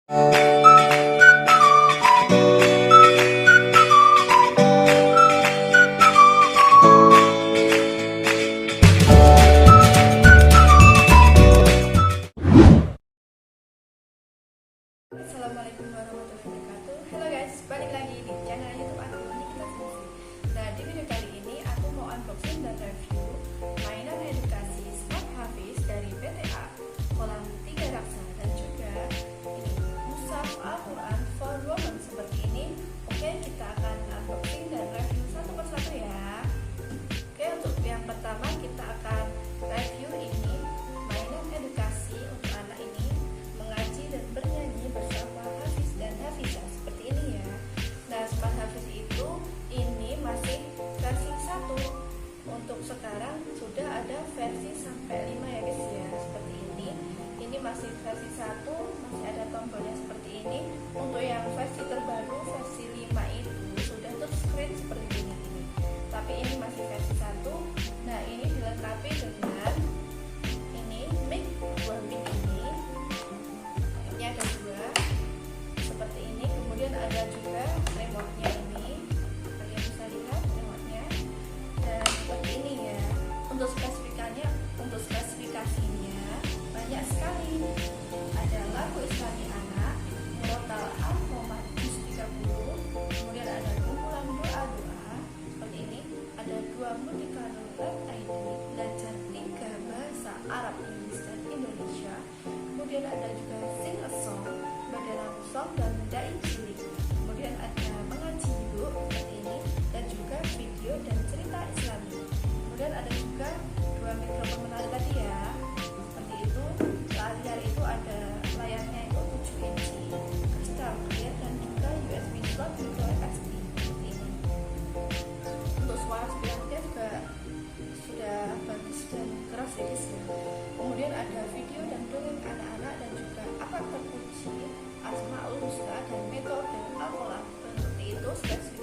Assalamualaikum warahmatullahi wabarakatuh. Halo guys, balik lagi di channel YouTube aku Nikita Sisi. Nah, di video kali ini aku mau unboxing dan review mainan edukasi Smart Hafiz dari PTA kolam 3 raksa dan juga ini mushaf Al-Quran for Women seperti ini. Oke, kita akan unboxing dan review satu persatu ya. Oke, untuk yang pertama kita akan review ini mainan edukasi untuk anak ini mengaji dan bernyanyi bersama Hafiz dan Hafizah seperti ini ya. Nah, Smart Hafiz itu ini masih versi 1. Untuk sekarang sudah ada versi sampai 5 ya guys ya, seperti ini. Ini masih versi 1, masih ada tombolnya seperti ini. Untuk yang versi terbaru versi 5 itu sudah touchscreen seperti ini. Tapi ini masih versi 1. Nah, ini dilengkapi dengan ini mic, buah mic ini ada 2 seperti ini. Kemudian ada juga remote-nya ini, kalian bisa lihat remote-nya, dan seperti ini ya. Untuk spesifikasinya banyak sekali. Ada lagu Islami anak, Murotal Al-Muhammad Juz 30, kemudian ada kumpulan doa-doa seperti ini. Ada 2 multikarya ID, belajar 3 bahasa Arab, Inggris, dan Indonesia. Kemudian ada juga sing a song, dalam song dan dai cilik. Kemudian ada mengaji yuk seperti ini, dan juga video dan cerita Islami. Kemudian ada juga 2 mikrofon menarik tadi ya, seperti itu. Layar itu ada layarnya itu 7 inci, kristal clear, dan juga USB slot micro SD seperti ini. Untuk suara speakernya juga sudah bagus dan keras ya guys ya. Kemudian ada video dan dongeng anak-anak dan juga apa terpuji Asmaul Husna dan metode Al-Quran. Seperti itu spesifikasinya.